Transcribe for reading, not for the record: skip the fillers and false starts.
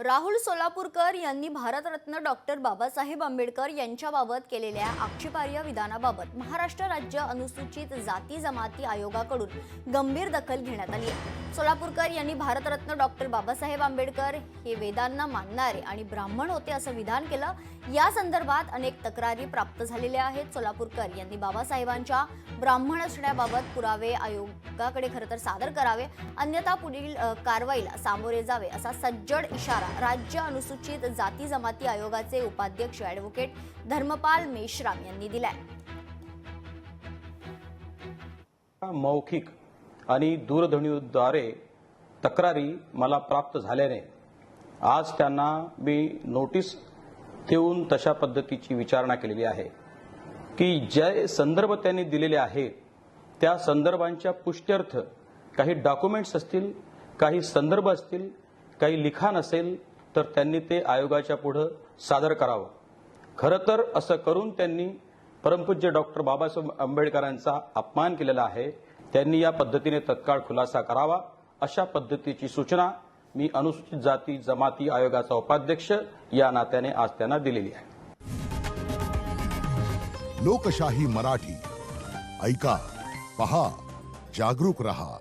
राहुल सोलापूरकर यांनी भारतरत्न डॉक्टर बाबासाहेब आंबेडकर यांच्याबाबत केलेल्या आक्षेपार्ह विधानाबाबत महाराष्ट्र राज्य अनुसूचित जाती जमाती आयोगाकडून गंभीर दखल घेण्यात आली आहे। सोलापूरकर यांनी भारतरत्न डॉक्टर बाबासाहेब आंबेडकर हे वेदांना मानणारे आणि ब्राह्मण होते असं विधान केलं। या संदर्भात अनेक तक्रारी प्राप्त झालेल्या आहेत। सोलापूरकर यांनी बाबासाहेबांच्या ब्राह्मण असण्याबाबत पुरावे आयोगाकडे खरं तर सादर करावे, अन्यथा पुढील कारवाईला सामोरे जावे असा सज्जड इशारा राज्य अनुसूचित जाती जमाती आयोगाचे उपाध्यक्ष ॲडव्होकेट धर्मपाल मेश्राम यांनी दिलाय। मौखिक आणि दूरध्वनीद्वारे तक्रारी मला प्राप्त झाल्याने आज त्यांना मी नोटीस देऊन तशा पद्धतीची विचारणा केलेली आहे की जे संदर्भ त्यांनी दिलेले आहेत त्या संदर्भांच्या पुष्ट्यर्थ काही डॉक्युमेंट्स असतील, काही संदर्भ असतील, काही लिखाण असेल तर त्यांनी ते आयोगाच्या पुढे सादर करावं। खरं तर असं करून त्यांनी परमपूज्य डॉक्टर बाबासाहेब आंबेडकरांचा अपमान केलेला आहे। त्यांनी या पद्धतीने तत्काळ खुलासा करावा अशा पद्धतीची सूचना मी अनुसूचित जाती जमाती आयोगाचा उपाध्यक्ष या नात्याने आज त्यांना दिलेली आहे। लोकशाही मराठी ऐका, पहा, जागरूक रहा।